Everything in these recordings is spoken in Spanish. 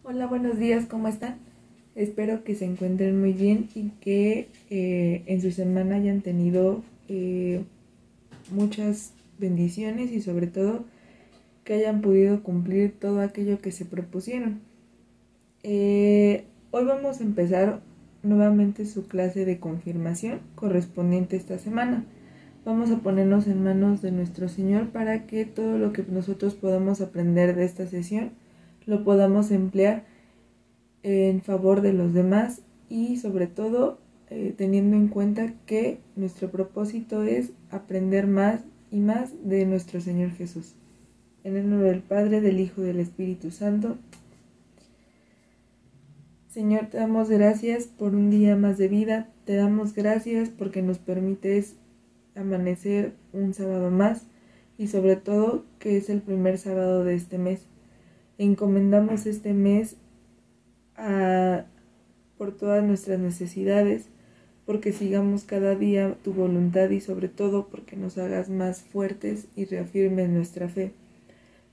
Hola, buenos días, ¿cómo están? Espero que se encuentren muy bien y que en su semana hayan tenido muchas bendiciones y sobre todo que hayan podido cumplir todo aquello que se propusieron. Hoy vamos a empezar nuevamente su clase de confirmación correspondiente a esta semana. Vamos a ponernos en manos de nuestro Señor para que todo lo que nosotros podamos aprender de esta sesión lo podamos emplear en favor de los demás y sobre todo teniendo en cuenta que nuestro propósito es aprender más y más de nuestro Señor Jesús. En el nombre del Padre, del Hijo y del Espíritu Santo. Señor, te damos gracias por un día más de vida, te damos gracias porque nos permites amanecer un sábado más y sobre todo que es el primer sábado de este mes. Encomendamos este mes por todas nuestras necesidades, porque sigamos cada día tu voluntad y sobre todo porque nos hagas más fuertes y reafirmes nuestra fe.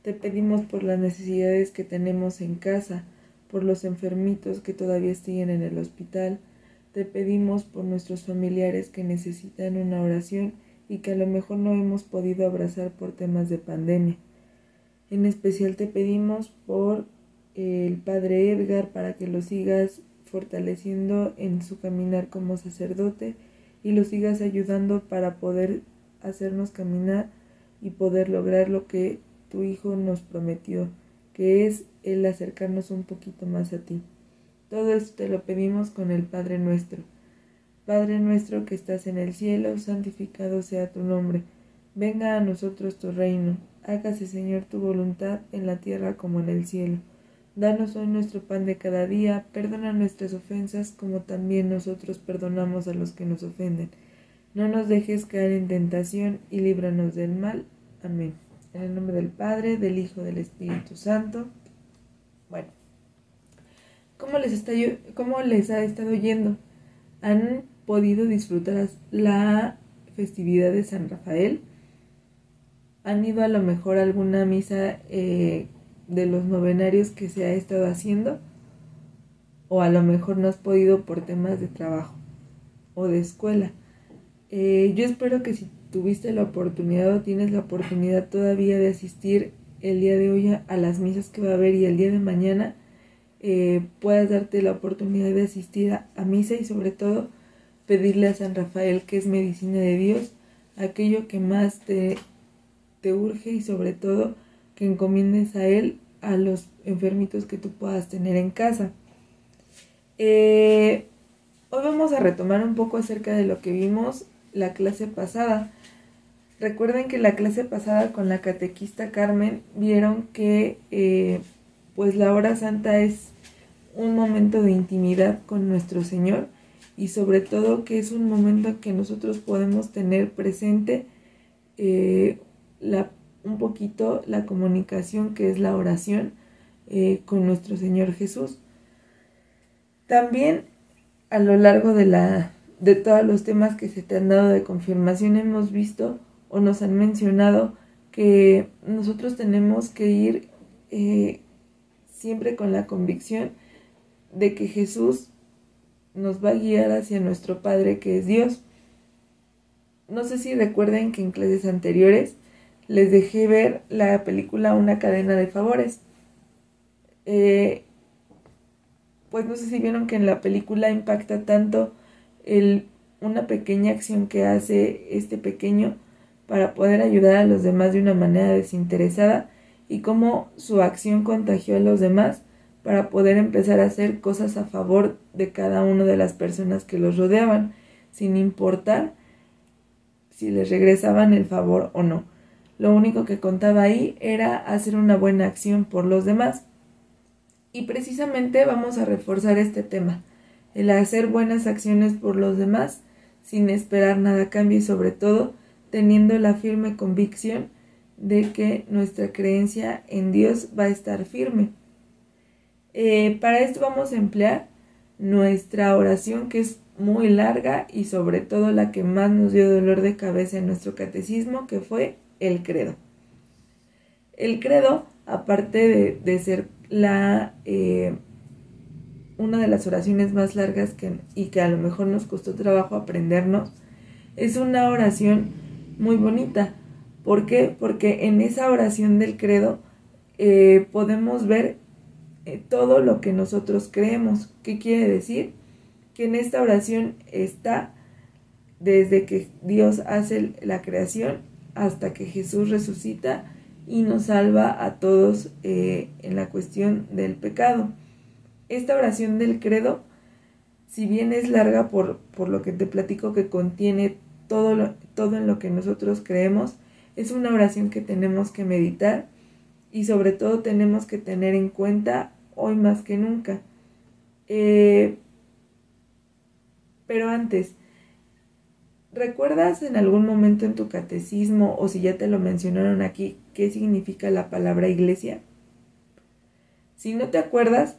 Te pedimos por las necesidades que tenemos en casa, por los enfermitos que todavía siguen en el hospital. Te pedimos por nuestros familiares que necesitan una oración y que a lo mejor no hemos podido abrazar por temas de pandemia. En especial te pedimos por el Padre Edgar para que lo sigas fortaleciendo en su caminar como sacerdote y lo sigas ayudando para poder hacernos caminar y poder lograr lo que tu Hijo nos prometió, que es el acercarnos un poquito más a ti. Todo esto te lo pedimos con el Padre nuestro. Padre nuestro que estás en el cielo, santificado sea tu nombre. Venga a nosotros tu reino. Hágase, Señor, tu voluntad en la tierra como en el cielo. Danos hoy nuestro pan de cada día. Perdona nuestras ofensas como también nosotros perdonamos a los que nos ofenden. No nos dejes caer en tentación y líbranos del mal. Amén. En el nombre del Padre, del Hijo y del Espíritu Santo. Bueno, ¿cómo les ha estado yendo? ¿Han podido disfrutar la festividad de San Rafael? ¿Han ido a lo mejor a alguna misa de los novenarios que se ha estado haciendo? ¿O a lo mejor no has podido por temas de trabajo o de escuela? Yo espero que si tuviste la oportunidad o tienes la oportunidad todavía de asistir el día de hoy a las misas que va a haber y el día de mañana puedas darte la oportunidad de asistir a misa y sobre todo pedirle a San Rafael, que es medicina de Dios, aquello que más te urge y sobre todo que encomiendes a él a los enfermitos que tú puedas tener en casa. Hoy vamos a retomar un poco acerca de lo que vimos la clase pasada. Recuerden que la clase pasada con la catequista Carmen vieron que pues la hora santa es un momento de intimidad con nuestro Señor y sobre todo que es un momento que nosotros podemos tener presente un poquito la comunicación que es la oración con nuestro Señor Jesús. También a lo largo de todos los temas que se te han dado de confirmación hemos visto o nos han mencionado que nosotros tenemos que ir siempre con la convicción de que Jesús nos va a guiar hacia nuestro Padre que es Dios. No sé si recuerden que en clases anteriores les dejé ver la película Una cadena de favores. Pues no sé si vieron que en la película impacta tanto una pequeña acción que hace este pequeño para poder ayudar a los demás de una manera desinteresada y cómo su acción contagió a los demás para poder empezar a hacer cosas a favor de cada una de las personas que los rodeaban, sin importar si les regresaban el favor o no. Lo único que contaba ahí era hacer una buena acción por los demás. Y precisamente vamos a reforzar este tema, el hacer buenas acciones por los demás sin esperar nada a cambio y sobre todo teniendo la firme convicción de que nuestra creencia en Dios va a estar firme. Para esto vamos a emplear nuestra oración, que es muy larga y sobre todo la que más nos dio dolor de cabeza en nuestro catecismo, que fue el credo. El credo, aparte de ser una de las oraciones más largas y que a lo mejor nos costó trabajo aprendernos. Es una oración muy bonita. ¿Por qué? Porque en esa oración del credo podemos ver todo lo que nosotros creemos. ¿Qué quiere decir? Que en esta oración está desde que Dios hace la creación hasta que Jesús resucita y nos salva a todos en la cuestión del pecado. Esta oración del credo, si bien es larga por lo que te platico que contiene todo en lo que nosotros creemos, es una oración que tenemos que meditar y sobre todo tenemos que tener en cuenta hoy más que nunca. Pero antes, ¿recuerdas en algún momento en tu catecismo o si ya te lo mencionaron aquí qué significa la palabra iglesia? Si no te acuerdas,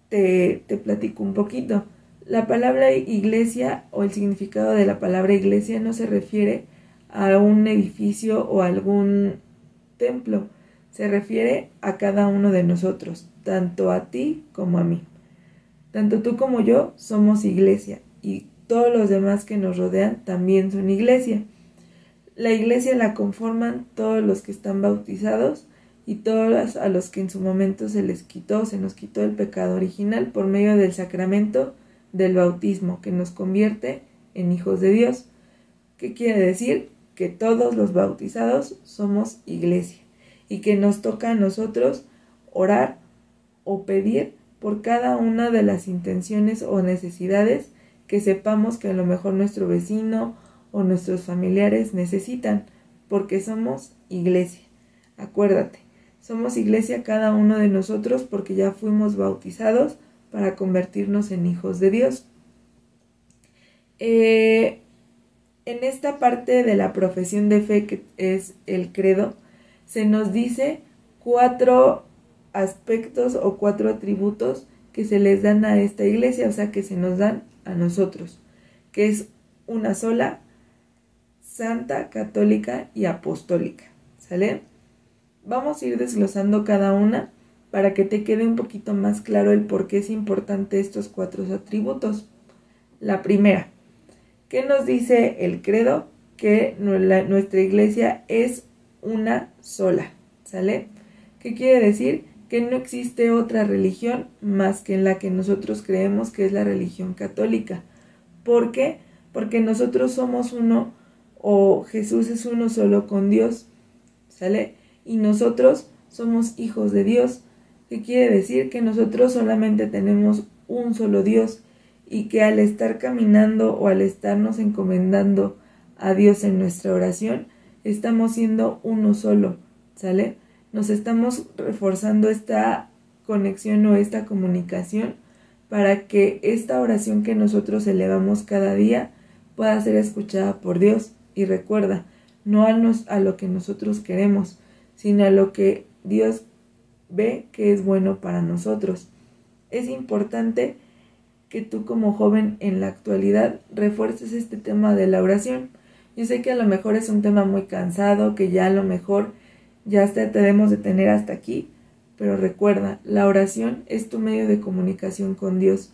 te platico un poquito. La palabra iglesia o el significado de la palabra iglesia no se refiere a un edificio o a algún templo. Se refiere a cada uno de nosotros, tanto a ti como a mí. Tanto tú como yo somos iglesia y todos los demás que nos rodean también son iglesia. La iglesia la conforman todos los que están bautizados y todos a los que en su momento se nos quitó el pecado original por medio del sacramento del bautismo, que nos convierte en hijos de Dios. ¿Qué quiere decir? Que todos los bautizados somos iglesia y que nos toca a nosotros orar o pedir por cada una de las intenciones o necesidades que sepamos que a lo mejor nuestro vecino o nuestros familiares necesitan, porque somos iglesia. Acuérdate, somos iglesia cada uno de nosotros porque ya fuimos bautizados para convertirnos en hijos de Dios. En esta parte de la profesión de fe que es el credo, se nos dice 4 aspectos o 4 atributos que se les dan a esta iglesia, o sea que se nos dan a nosotros, que es una sola, santa, católica y apostólica. ¿Sale? Vamos a ir desglosando cada una para que te quede un poquito más claro el por qué es importante estos 4 atributos. La primera, ¿qué nos dice el credo? Que nuestra iglesia es una sola. ¿Sale? ¿Qué quiere decir? Que no existe otra religión más que en la que nosotros creemos, que es la religión católica. ¿Por qué? Porque nosotros somos uno, o Jesús es uno solo con Dios, ¿sale? Y nosotros somos hijos de Dios. ¿Qué quiere decir? Que nosotros solamente tenemos un solo Dios y que al estar caminando o al estarnos encomendando a Dios en nuestra oración, estamos siendo uno solo, ¿sale? Nos estamos reforzando esta conexión o esta comunicación para que esta oración que nosotros elevamos cada día pueda ser escuchada por Dios. Y recuerda, no a lo que nosotros queremos, sino a lo que Dios ve que es bueno para nosotros. Es importante que tú como joven en la actualidad refuerces este tema de la oración. Yo sé que a lo mejor es un tema muy cansado, que ya a lo mejor ya debemos de tener hasta aquí, pero recuerda, la oración es tu medio de comunicación con Dios.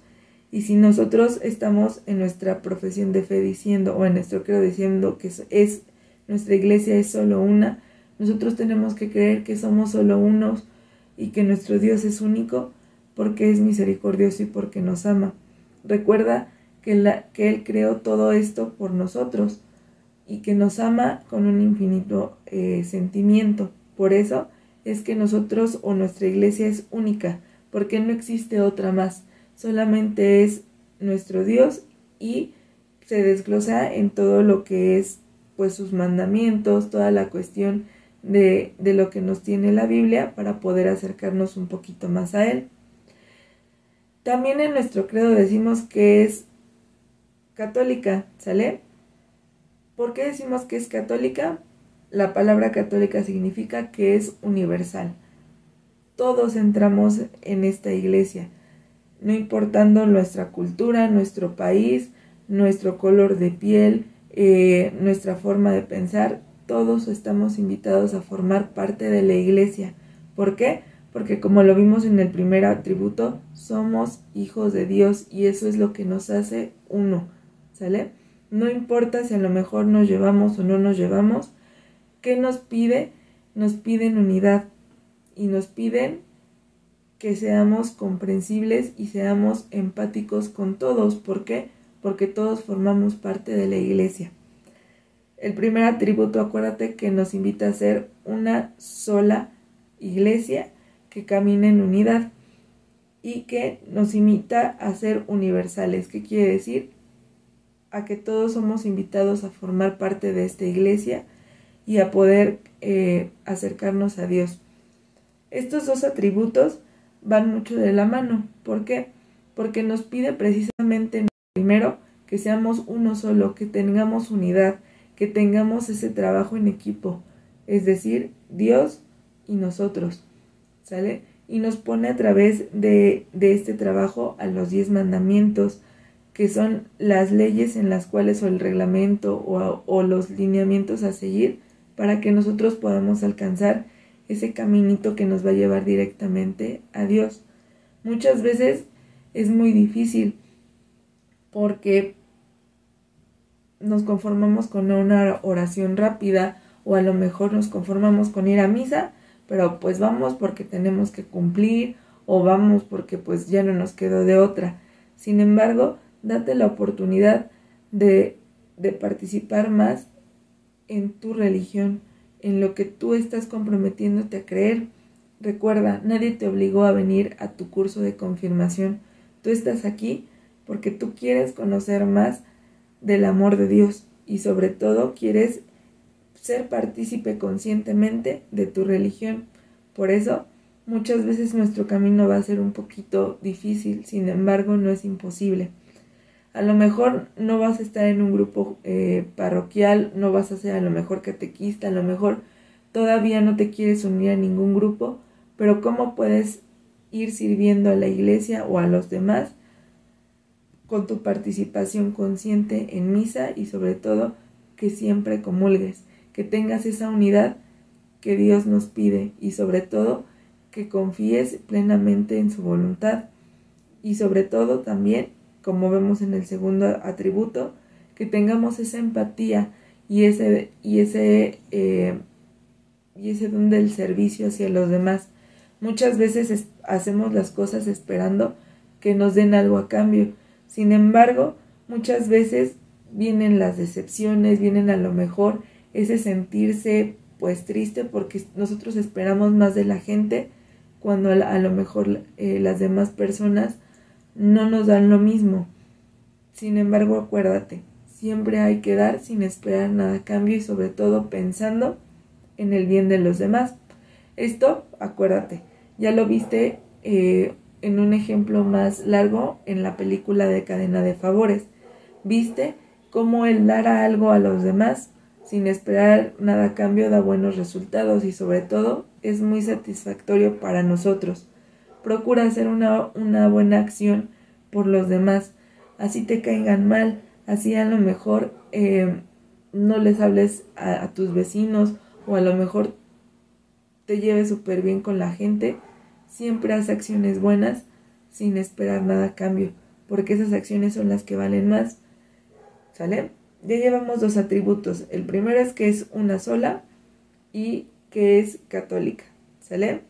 Y si nosotros estamos en nuestra profesión de fe diciendo, o en nuestro credo diciendo que nuestra iglesia es solo una, nosotros tenemos que creer que somos solo unos y que nuestro Dios es único porque es misericordioso y porque nos ama. Recuerda que Él creó todo esto por nosotros y que nos ama con un infinito sentimiento. Por eso es que nosotros o nuestra iglesia es única, porque no existe otra más. Solamente es nuestro Dios y se desglosa en todo lo que es pues sus mandamientos, toda la cuestión de lo que nos tiene la Biblia para poder acercarnos un poquito más a Él. También en nuestro credo decimos que es católica, ¿sale? ¿Por qué decimos que es católica? La palabra católica significa que es universal. Todos entramos en esta iglesia, no importando nuestra cultura, nuestro país, nuestro color de piel, nuestra forma de pensar. Todos estamos invitados a formar parte de la iglesia. ¿Por qué? Porque como lo vimos en el primer atributo, somos hijos de Dios y eso es lo que nos hace uno, ¿sale? No importa si a lo mejor nos llevamos o no nos llevamos. ¿Qué nos pide? Nos piden unidad y nos piden que seamos comprensibles y seamos empáticos con todos. ¿Por qué? Porque todos formamos parte de la iglesia. El primer atributo, acuérdate que nos invita a ser una sola iglesia que camina en unidad y que nos invita a ser universales. ¿Qué quiere decir? A que todos somos invitados a formar parte de esta iglesia y a poder acercarnos a Dios. Estos dos atributos van mucho de la mano. ¿Por qué? Porque nos pide precisamente, primero, que seamos uno solo, que tengamos unidad, que tengamos ese trabajo en equipo, es decir, Dios y nosotros, ¿sale? Y nos pone a través de este trabajo a los 10 mandamientos, que son las leyes en las cuales o el reglamento o los lineamientos a seguir para que nosotros podamos alcanzar ese caminito que nos va a llevar directamente a Dios. Muchas veces es muy difícil porque nos conformamos con una oración rápida o a lo mejor nos conformamos con ir a misa, pero pues vamos porque tenemos que cumplir o vamos porque pues ya no nos quedó de otra. Sin embargo, date la oportunidad de participar más en tu religión, en lo que tú estás comprometiéndote a creer. Recuerda, nadie te obligó a venir a tu curso de confirmación. Tú estás aquí porque tú quieres conocer más del amor de Dios y sobre todo quieres ser partícipe conscientemente de tu religión. Por eso, muchas veces nuestro camino va a ser un poquito difícil, sin embargo, no es imposible. A lo mejor no vas a estar en un grupo parroquial, no vas a ser a lo mejor catequista, a lo mejor todavía no te quieres unir a ningún grupo, pero ¿cómo puedes ir sirviendo a la iglesia o a los demás? Con tu participación consciente en misa y sobre todo que siempre comulgues, que tengas esa unidad que Dios nos pide y sobre todo que confíes plenamente en su voluntad y sobre todo también, como vemos en el segundo atributo, que tengamos esa empatía y ese don del servicio hacia los demás. Muchas veces hacemos las cosas esperando que nos den algo a cambio. Sin embargo, muchas veces vienen las decepciones, vienen a lo mejor ese sentirse pues triste porque nosotros esperamos más de la gente cuando a lo mejor las demás personas no nos dan lo mismo. Sin embargo, acuérdate, siempre hay que dar sin esperar nada a cambio y sobre todo pensando en el bien de los demás. Esto, acuérdate, ya lo viste en un ejemplo más largo en la película de Cadena de Favores. Viste cómo el dar algo a los demás sin esperar nada a cambio da buenos resultados y sobre todo es muy satisfactorio para nosotros. Procura hacer una buena acción por los demás, así te caigan mal, así a lo mejor no les hables a tus vecinos o a lo mejor te lleves súper bien con la gente. Siempre haz acciones buenas sin esperar nada a cambio, porque esas acciones son las que valen más, ¿sale? Ya llevamos 2 atributos. El primero es que es una sola y que es católica, ¿sale?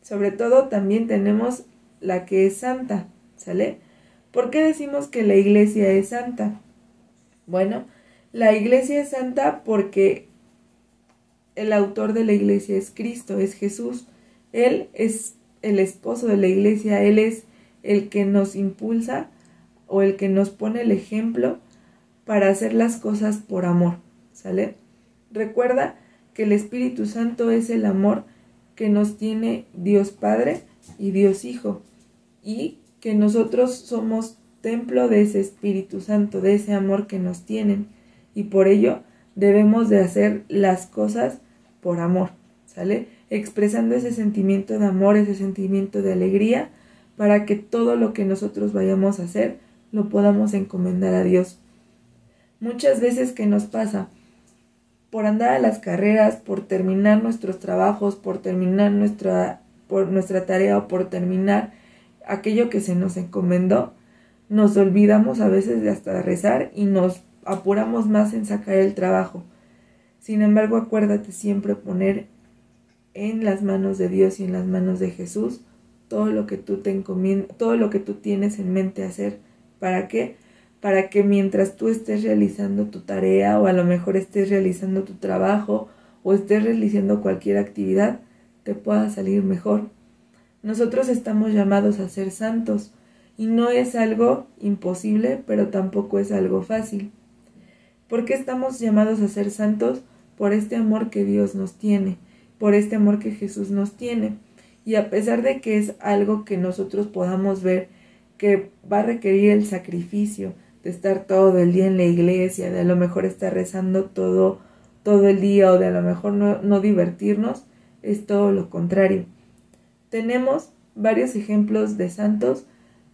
Sobre todo también tenemos la que es santa, ¿sale? ¿Por qué decimos que la iglesia es santa? Bueno, la iglesia es santa porque el autor de la iglesia es Cristo, es Jesús. Él es el esposo de la iglesia, Él es el que nos impulsa o el que nos pone el ejemplo para hacer las cosas por amor, ¿sale? Recuerda que el Espíritu Santo es el amor que nos tiene Dios Padre y Dios Hijo y que nosotros somos templo de ese Espíritu Santo, de ese amor que nos tienen y por ello debemos de hacer las cosas por amor, ¿sale? Expresando ese sentimiento de amor, ese sentimiento de alegría para que todo lo que nosotros vayamos a hacer lo podamos encomendar a Dios. Muchas veces que nos pasa por andar a las carreras, por terminar nuestros trabajos, por terminar nuestra por nuestra tarea o por terminar aquello que se nos encomendó, nos olvidamos a veces de hasta rezar y nos apuramos más en sacar el trabajo. Sin embargo, acuérdate siempre poner en las manos de Dios y en las manos de Jesús todo lo que tú te encomiendas, todo lo que tú tienes en mente hacer. ¿Para qué? Para que mientras tú estés realizando tu tarea o a lo mejor estés realizando tu trabajo o estés realizando cualquier actividad, te pueda salir mejor. Nosotros estamos llamados a ser santos y no es algo imposible, pero tampoco es algo fácil. ¿Por qué estamos llamados a ser santos? Por este amor que Dios nos tiene, por este amor que Jesús nos tiene. Y a pesar de que es algo que nosotros podamos ver que va a requerir el sacrificio de estar todo el día en la iglesia, de a lo mejor estar rezando todo el día o de a lo mejor no divertirnos, es todo lo contrario. Tenemos varios ejemplos de santos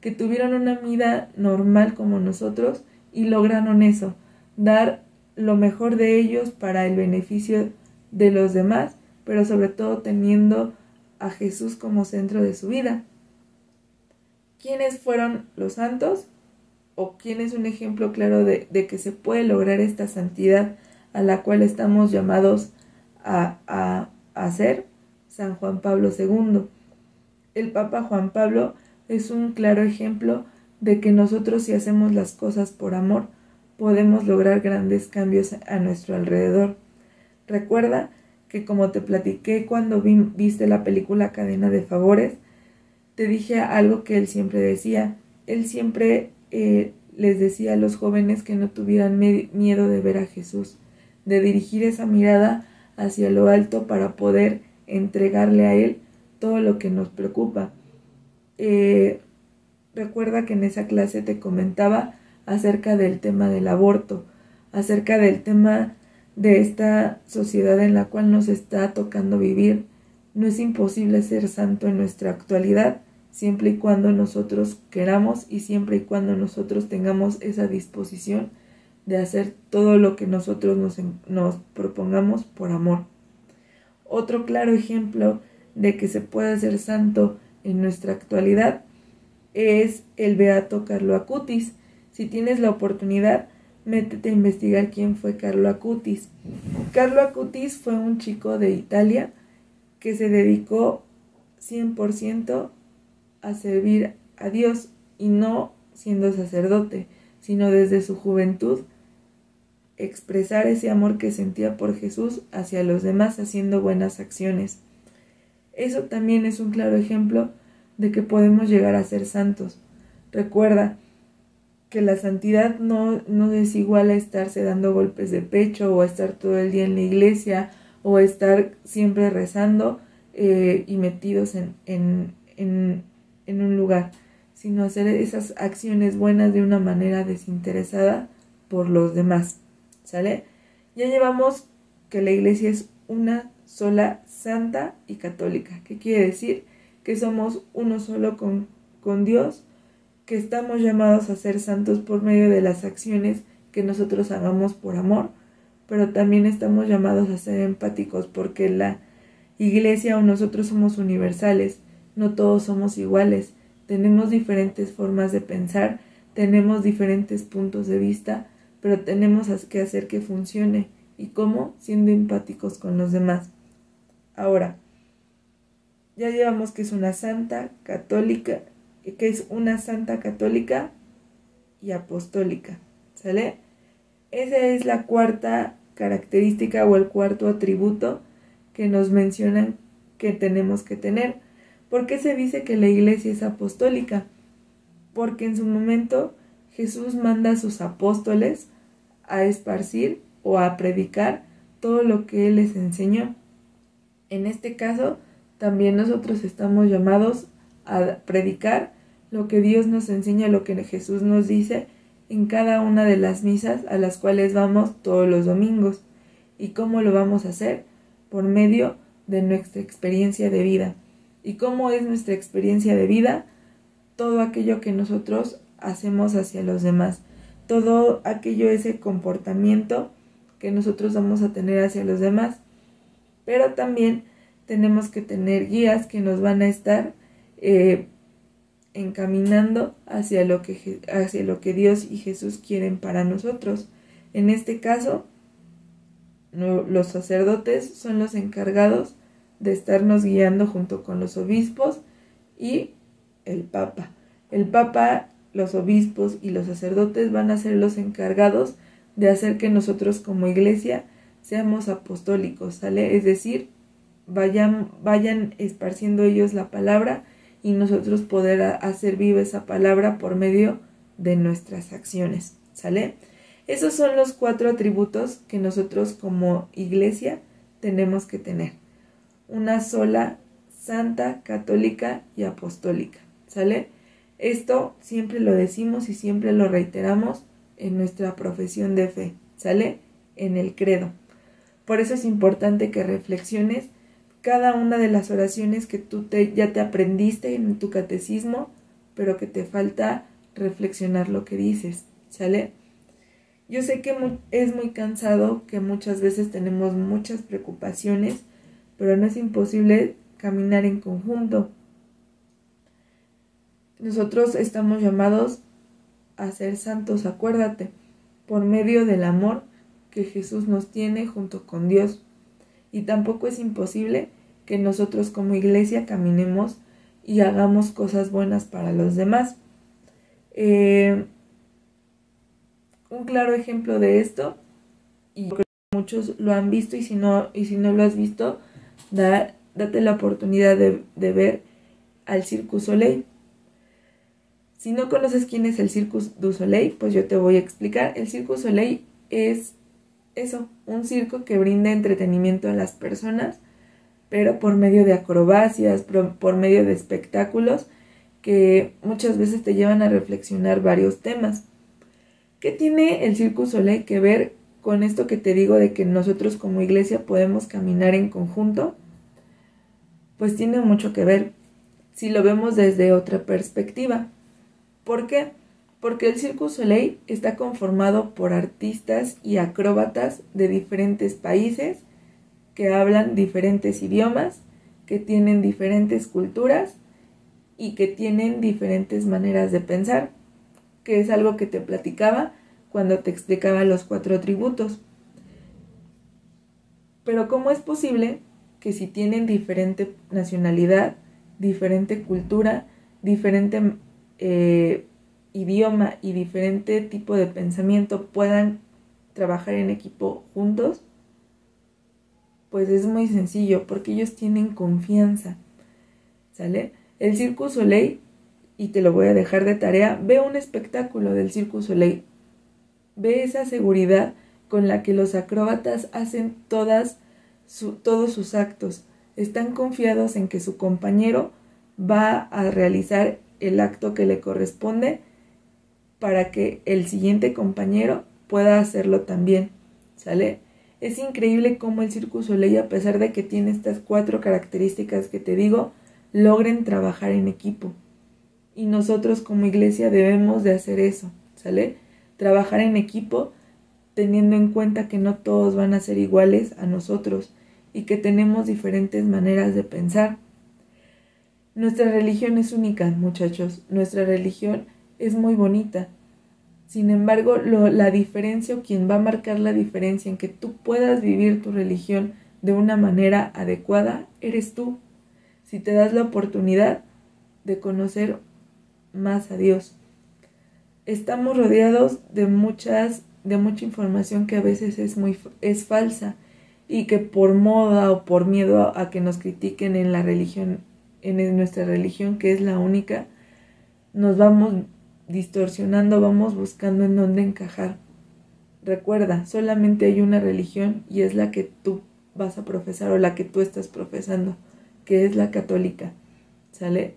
que tuvieron una vida normal como nosotros y lograron eso, dar lo mejor de ellos para el beneficio de los demás, pero sobre todo teniendo a Jesús como centro de su vida. ¿Quiénes fueron los santos? ¿O quién es un ejemplo claro de que se puede lograr esta santidad a la cual estamos llamados a ser? San Juan Pablo II. El Papa Juan Pablo es un claro ejemplo de que nosotros, si hacemos las cosas por amor, podemos lograr grandes cambios a nuestro alrededor. Recuerda que, como te platiqué cuando viste la película Cadena de Favores, te dije algo que él siempre decía. Él siempre les decía a los jóvenes que no tuvieran miedo de ver a Jesús, de dirigir esa mirada hacia lo alto para poder entregarle a Él todo lo que nos preocupa. Recuerda que en esa clase te comentaba acerca del tema del aborto, acerca del tema de esta sociedad en la cual nos está tocando vivir. No es imposible ser santo en nuestra actualidad, siempre y cuando nosotros queramos y siempre y cuando nosotros tengamos esa disposición de hacer todo lo que nosotros nos propongamos por amor. Otro claro ejemplo de que se puede ser santo en nuestra actualidad es el beato Carlo Acutis. Si tienes la oportunidad, métete a investigar quién fue Carlo Acutis. Carlo Acutis fue un chico de Italia que se dedicó 100% a servir a Dios, y no siendo sacerdote, sino desde su juventud expresar ese amor que sentía por Jesús hacia los demás haciendo buenas acciones. Eso también es un claro ejemplo de que podemos llegar a ser santos. Recuerda que la santidad no es igual a estarse dando golpes de pecho o a estar todo el día en la iglesia o a estar siempre rezando y metidos en un lugar, sino hacer esas acciones buenas de una manera desinteresada por los demás. ¿Sale? Ya llevamos que la iglesia es una sola, santa y católica. ¿Qué quiere decir? Que somos uno solo con Dios, que estamos llamados a ser santos por medio de las acciones que nosotros hagamos por amor, pero también estamos llamados a ser empáticos porque la iglesia o nosotros somos universales, no todos somos iguales, tenemos diferentes formas de pensar, tenemos diferentes puntos de vista, pero tenemos que hacer que funcione. ¿Y cómo? Siendo empáticos con los demás. Ahora, ya llevamos que es una santa católica, y apostólica, ¿sale? Esa es la cuarta característica o el cuarto atributo que nos mencionan que tenemos que tener. ¿Por qué se dice que la iglesia es apostólica? Porque en su momento Jesús manda a sus apóstoles a esparcir o a predicar todo lo que Él les enseñó. En este caso, también nosotros estamos llamados a predicar lo que Dios nos enseña, lo que Jesús nos dice en cada una de las misas a las cuales vamos todos los domingos. ¿Y cómo lo vamos a hacer? Por medio de nuestra experiencia de vida. ¿Y cómo es nuestra experiencia de vida? Todo aquello que nosotros hacemos hacia los demás. Todo aquello, ese comportamiento que nosotros vamos a tener hacia los demás. Pero también tenemos que tener guías que nos van a estar encaminando hacia lo que Dios y Jesús quieren para nosotros. En este caso, los sacerdotes son los encargados de estarnos guiando junto con los obispos y el Papa. El Papa, los obispos y los sacerdotes van a ser los encargados de hacer que nosotros como iglesia seamos apostólicos, ¿sale? Es decir, vayan esparciendo ellos la palabra y nosotros poder hacer viva esa palabra por medio de nuestras acciones, ¿sale? Esos son los 4 atributos que nosotros como iglesia tenemos que tener. Una sola, santa, católica y apostólica, ¿sale? Esto siempre lo decimos y siempre lo reiteramos en nuestra profesión de fe, ¿sale? En el credo. Por eso es importante que reflexiones cada una de las oraciones que tú ya te aprendiste en tu catecismo, pero que te falta reflexionar lo que dices, ¿sale? Yo sé que es muy cansado, que muchas veces tenemos muchas preocupaciones, pero no es imposible caminar en conjunto. Nosotros estamos llamados a ser santos, acuérdate, por medio del amor que Jesús nos tiene junto con Dios. Y tampoco es imposible que nosotros como iglesia caminemos y hagamos cosas buenas para los demás. Un claro ejemplo de esto, y creo que muchos lo han visto, y si no lo has visto, date la oportunidad de ver al Cirque du Soleil. Si no conoces quién es el Cirque du Soleil, pues yo te voy a explicar. El Cirque du Soleil es eso, un circo que brinda entretenimiento a las personas, pero por medio de acrobacias, por medio de espectáculos que muchas veces te llevan a reflexionar varios temas. ¿Qué tiene el Cirque du Soleil que ver con esto que te digo de que nosotros como iglesia podemos caminar en conjunto? Pues tiene mucho que ver si lo vemos desde otra perspectiva. ¿Por qué? Porque el Cirque du Soleil está conformado por artistas y acróbatas de diferentes países que hablan diferentes idiomas, que tienen diferentes culturas y que tienen diferentes maneras de pensar, que es algo que te platicaba cuando te explicaba los 4 atributos. Pero ¿cómo es posible que si tienen diferente nacionalidad, diferente cultura, diferente idioma y diferente tipo de pensamiento puedan trabajar en equipo juntos? Pues es muy sencillo, porque ellos tienen confianza, ¿sale? El Cirque du Soleil, y te lo voy a dejar de tarea, ve un espectáculo del Cirque du Soleil, ve esa seguridad con la que los acróbatas hacen todos sus actos. Están confiados en que su compañero va a realizar el acto que le corresponde para que el siguiente compañero pueda hacerlo también, ¿sale? Es increíble cómo el Cirque du Soleil, a pesar de que tiene estas 4 características que te digo, logren trabajar en equipo. Y nosotros como iglesia debemos de hacer eso, ¿sale? Trabajar en equipo teniendo en cuenta que no todos van a ser iguales a nosotros y que tenemos diferentes maneras de pensar. Nuestra religión es única, muchachos. Nuestra religión es muy bonita. Sin embargo, la diferencia, o quien va a marcar la diferencia en que tú puedas vivir tu religión de una manera adecuada, eres tú. Si te das la oportunidad de conocer más a Dios. Estamos rodeados de mucha información que a veces es falsa y que por moda o por miedo a que nos critiquen en la religión, en nuestra religión, que es la única, nos vamos distorsionando, vamos buscando en dónde encajar. Recuerda, solamente hay una religión y es la que tú vas a profesar o la que tú estás profesando, que es la católica, ¿sale?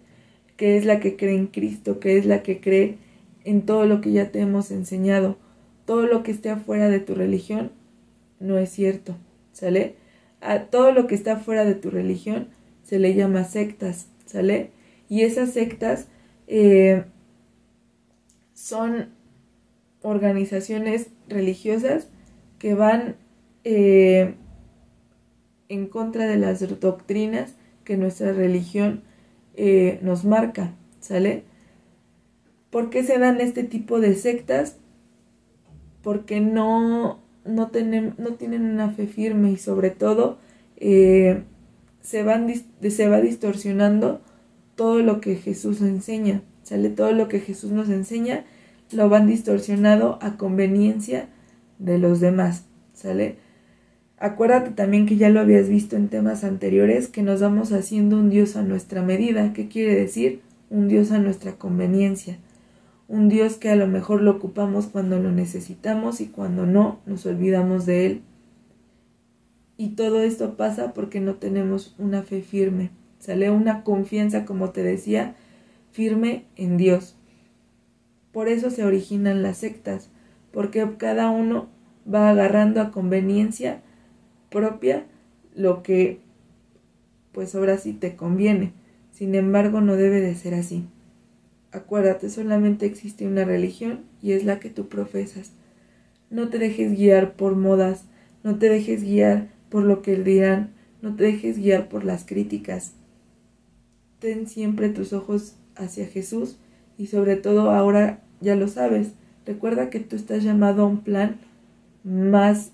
Que es la que cree en Cristo, que es la que cree en todo lo que ya te hemos enseñado. Todo lo que esté afuera de tu religión no es cierto, ¿sale? A todo lo que está afuera de tu religión se le llama sectas, ¿sale? Y esas sectas son organizaciones religiosas que van en contra de las doctrinas que nuestra religión nos marca, ¿sale? ¿Por qué se dan este tipo de sectas? Porque no tienen una fe firme y sobre todo se va distorsionando todo lo que Jesús enseña, ¿sale? Todo lo que Jesús nos enseña lo van distorsionado a conveniencia de los demás, ¿sale? Acuérdate también que ya lo habías visto en temas anteriores, que nos vamos haciendo un Dios a nuestra medida. ¿Qué quiere decir? Un Dios a nuestra conveniencia. Un Dios que a lo mejor lo ocupamos cuando lo necesitamos y cuando no, nos olvidamos de Él. Y todo esto pasa porque no tenemos una fe firme, ¿sale? Una confianza, como te decía, firme en Dios. Por eso se originan las sectas, porque cada uno va agarrando a conveniencia propia lo que pues ahora sí te conviene. Sin embargo, no debe de ser así. Acuérdate, solamente existe una religión y es la que tú profesas. No te dejes guiar por modas, no te dejes guiar por lo que dirán, no te dejes guiar por las críticas. Ten siempre tus ojos hacia Jesús y sobre todo ahora ya lo sabes. Recuerda que tú estás llamado a un plan más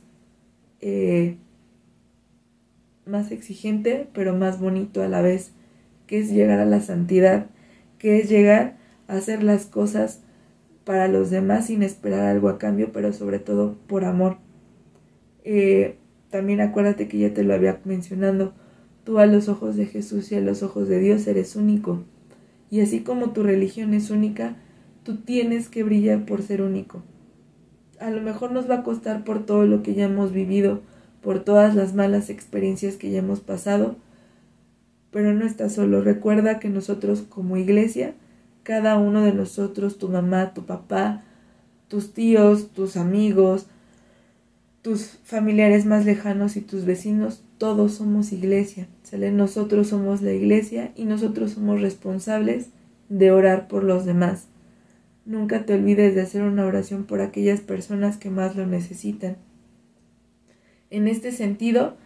exigente, pero más bonito a la vez, que es llegar a la santidad, que es llegar a hacer las cosas para los demás sin esperar algo a cambio, pero sobre todo por amor. También acuérdate que ya te lo había mencionado, tú a los ojos de Jesús y a los ojos de Dios eres único, y así como tu religión es única, tú tienes que brillar por ser único. A lo mejor nos va a costar por todo lo que ya hemos vivido, por todas las malas experiencias que ya hemos pasado, pero no estás solo. Recuerda que nosotros como iglesia, cada uno de nosotros, tu mamá, tu papá, tus tíos, tus amigos, tus familiares más lejanos y tus vecinos, todos somos iglesia, ¿sale? Nosotros somos la iglesia y nosotros somos responsables de orar por los demás. Nunca te olvides de hacer una oración por aquellas personas que más lo necesitan. En este sentido,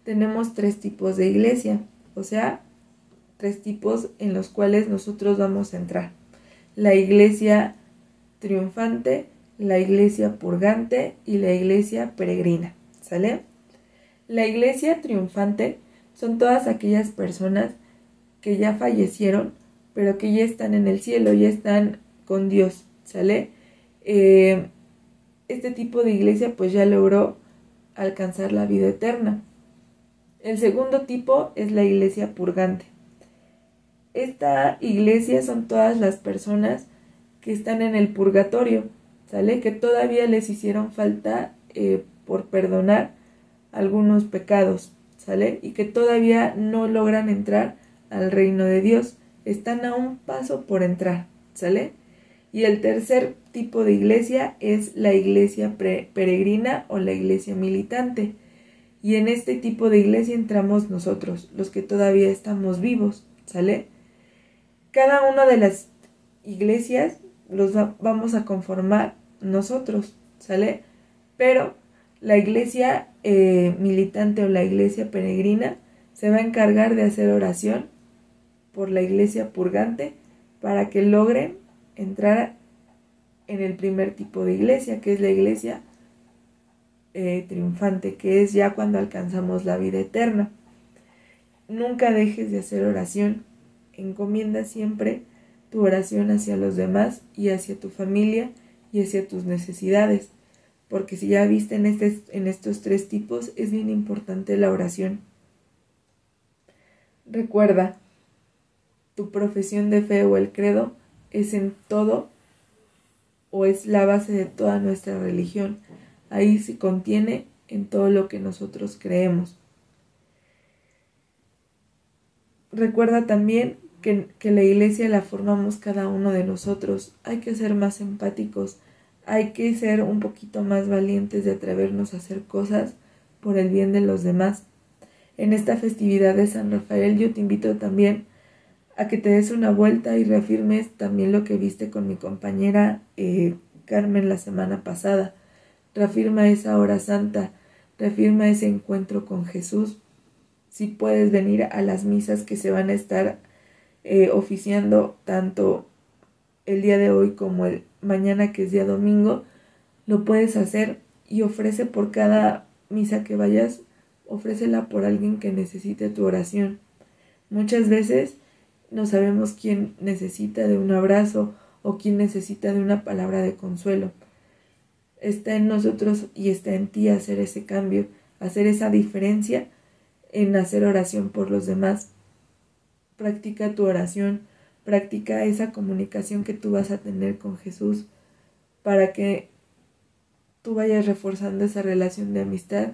tenemos 3 tipos de iglesia, o sea, 3 tipos en los cuales nosotros vamos a entrar. La iglesia triunfante, la iglesia purgante y la iglesia peregrina, ¿sale? La iglesia triunfante son todas aquellas personas que ya fallecieron, pero que ya están en el cielo, ya están con Dios, ¿sale? Este tipo de iglesia pues ya logró alcanzar la vida eterna. El segundo tipo es la iglesia purgante. Esta iglesia son todas las personas que están en el purgatorio, ¿sale? Que todavía les hicieron falta por perdonar algunos pecados, ¿sale? Y que todavía no logran entrar al reino de Dios. Están a un paso por entrar, ¿sale? Y el tercer tipo de iglesia es la iglesia peregrina o la iglesia militante. Y en este tipo de iglesia entramos nosotros, los que todavía estamos vivos, ¿sale? Cada una de las iglesias los vamos a conformar nosotros, ¿sale? Pero la iglesia militante o la iglesia peregrina se va a encargar de hacer oración por la iglesia purgante para que logren entrar en el primer tipo de iglesia, que es la iglesia triunfante, que es ya cuando alcanzamos la vida eterna. Nunca dejes de hacer oración. Encomienda siempre tu oración hacia los demás y hacia tu familia y hacia tus necesidades, porque si ya viste en estos 3 tipos, es bien importante la oración. Recuerda, tu profesión de fe o el credo es en todo o es la base de toda nuestra religión. Ahí se contiene en todo lo que nosotros creemos. Recuerda también que la iglesia la formamos cada uno de nosotros. Hay que ser más empáticos, hay que ser un poquito más valientes de atrevernos a hacer cosas por el bien de los demás. En esta festividad de San Rafael yo te invito también a que te des una vuelta y reafirmes también lo que viste con mi compañera Carmen la semana pasada. Reafirma esa hora santa, reafirma ese encuentro con Jesús, si puedes venir a las misas que se van a estar oficiando tanto el día de hoy como el mañana, que es día domingo, lo puedes hacer y ofrece por cada misa que vayas, ofrécela por alguien que necesite tu oración. Muchas veces no sabemos quién necesita de un abrazo o quién necesita de una palabra de consuelo. Está en nosotros y está en ti hacer ese cambio, hacer esa diferencia en hacer oración por los demás. Practica tu oración, practica esa comunicación que tú vas a tener con Jesús para que tú vayas reforzando esa relación de amistad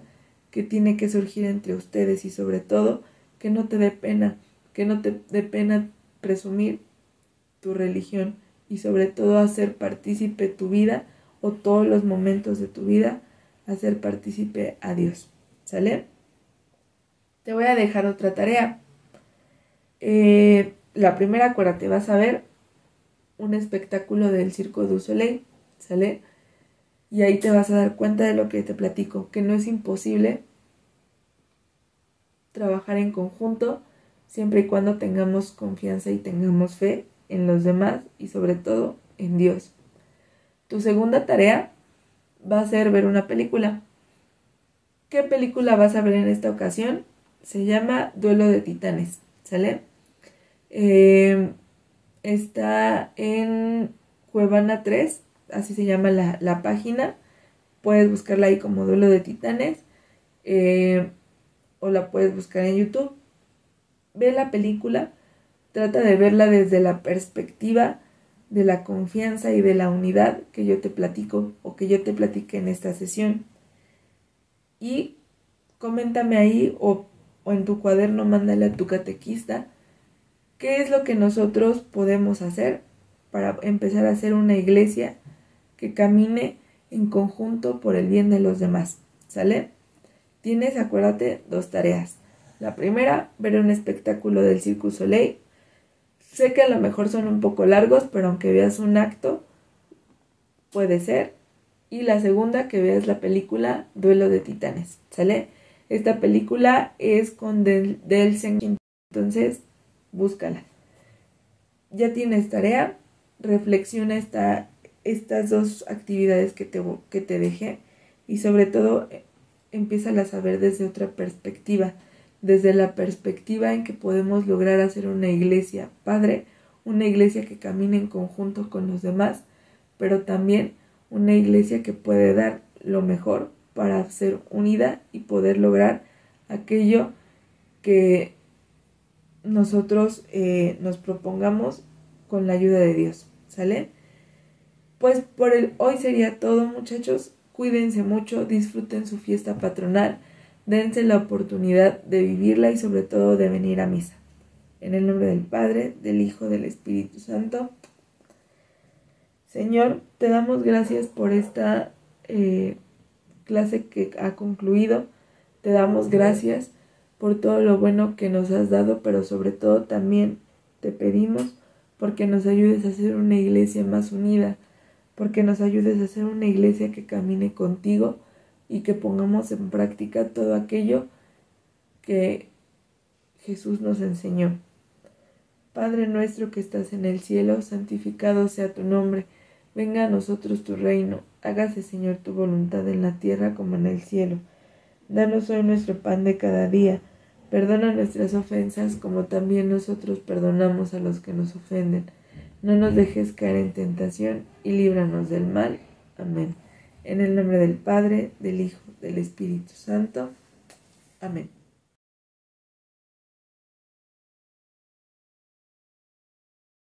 que tiene que surgir entre ustedes, y sobre todo que no te dé pena, presumir tu religión, y sobre todo hacer partícipe tu vida o todos los momentos de tu vida, hacer partícipe a Dios. ¿Sale? Te voy a dejar otra tarea. La primera, acuérdate, vas a ver un espectáculo del Circo du Soleil, ¿sale? Y ahí te vas a dar cuenta de lo que te platico, que no es imposible trabajar en conjunto siempre y cuando tengamos confianza y tengamos fe en los demás y sobre todo en Dios. Tu segunda tarea va a ser ver una película. ¿Qué película vas a ver en esta ocasión? Se llama Duelo de Titanes, ¿sale? Está en Cuevana 3, así se llama la página. Puedes buscarla ahí como Duelo de Titanes, o la puedes buscar en YouTube. Ve la película, trata de verla desde la perspectiva de la confianza y de la unidad que yo te platico o que yo te platiqué en esta sesión. Y coméntame ahí o en tu cuaderno, mándale a tu catequista qué es lo que nosotros podemos hacer para empezar a hacer una iglesia que camine en conjunto por el bien de los demás, ¿sale? Tienes, acuérdate, 2 tareas. La primera, ver un espectáculo del Cirque du Soleil. Sé que a lo mejor son un poco largos, pero aunque veas un acto, puede ser. Y la segunda, que veas la película Duelo de Titanes, ¿sale? Esta película es con Denzel, entonces búscala. Ya tienes tarea, reflexiona estas 2 actividades que te dejé, y sobre todo empiézalas a ver desde otra perspectiva, desde la perspectiva en que podemos lograr hacer una iglesia padre, una iglesia que camine en conjunto con los demás, pero también una iglesia que puede dar lo mejor para ser unida y poder lograr aquello que nosotros nos propongamos con la ayuda de Dios, ¿sale? Pues por hoy sería todo, muchachos. Cuídense mucho, disfruten su fiesta patronal, dense la oportunidad de vivirla y sobre todo de venir a misa. En el nombre del Padre, del Hijo, del Espíritu Santo. Señor, te damos gracias por esta clase que ha concluido. Te damos gracias por todo lo bueno que nos has dado, pero sobre todo también te pedimos porque nos ayudes a hacer una iglesia más unida, porque nos ayudes a hacer una iglesia que camine contigo y que pongamos en práctica todo aquello que Jesús nos enseñó. Padre nuestro que estás en el cielo, santificado sea tu nombre. Venga a nosotros tu reino. Hágase, Señor, tu voluntad en la tierra como en el cielo. Danos hoy nuestro pan de cada día. Perdona nuestras ofensas como también nosotros perdonamos a los que nos ofenden. No nos dejes caer en tentación y líbranos del mal. Amén. En el nombre del Padre, del Hijo, del Espíritu Santo. Amén.